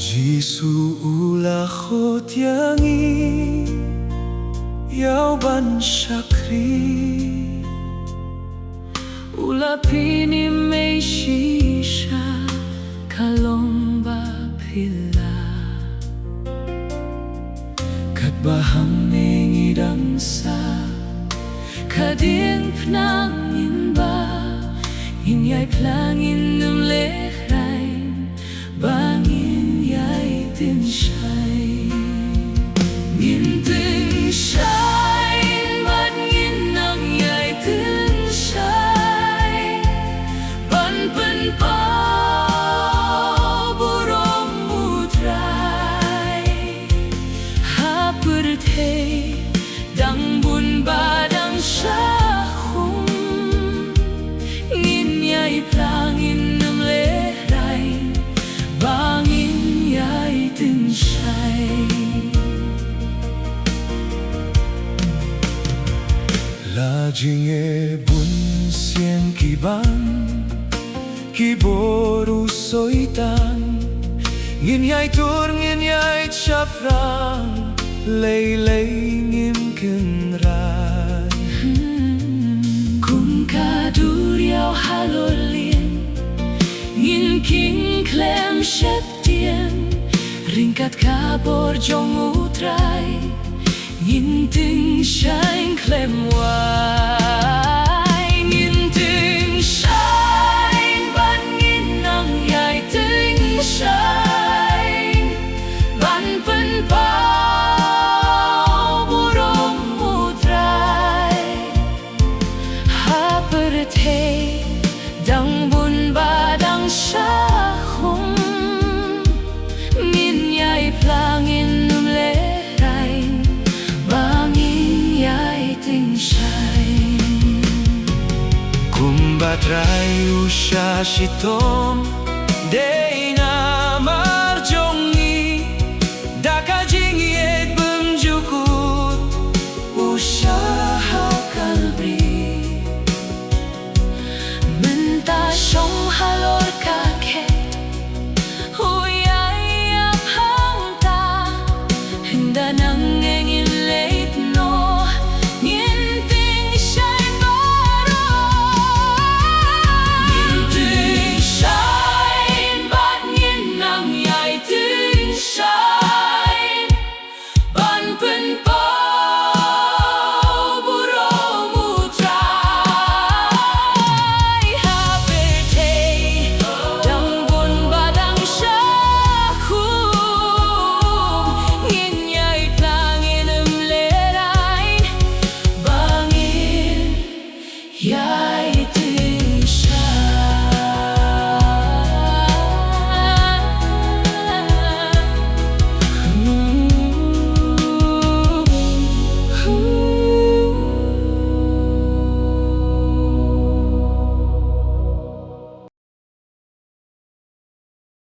Giêsu là khốt yangi yau ban shakri ula pini meishisha kalomba pila kat bahang nengidang sa kading pnang inba inyay plangin ng lehrain bangin yay din siya'y nginteng siya'y mangin ng yay din siya'y banban pa burong mutray hapurtay dang bun badang syahum nginyay plangin ng lehray bangin yay din siya'y lajing e bun sien kiban kiboru soitan nginyay tur nginyay chafrang lay ngim kenran kung kaduriao halolien ngin king klem shetien ringkat kabor jong utray ngin ting shine klem wai ngin ting shine ban ngin nang yai ting shine ban pen pa burong mutray hapertay dang bun badang syahum ngin yay plangin num lehray bangin yay ting shine kumbatray usya shitom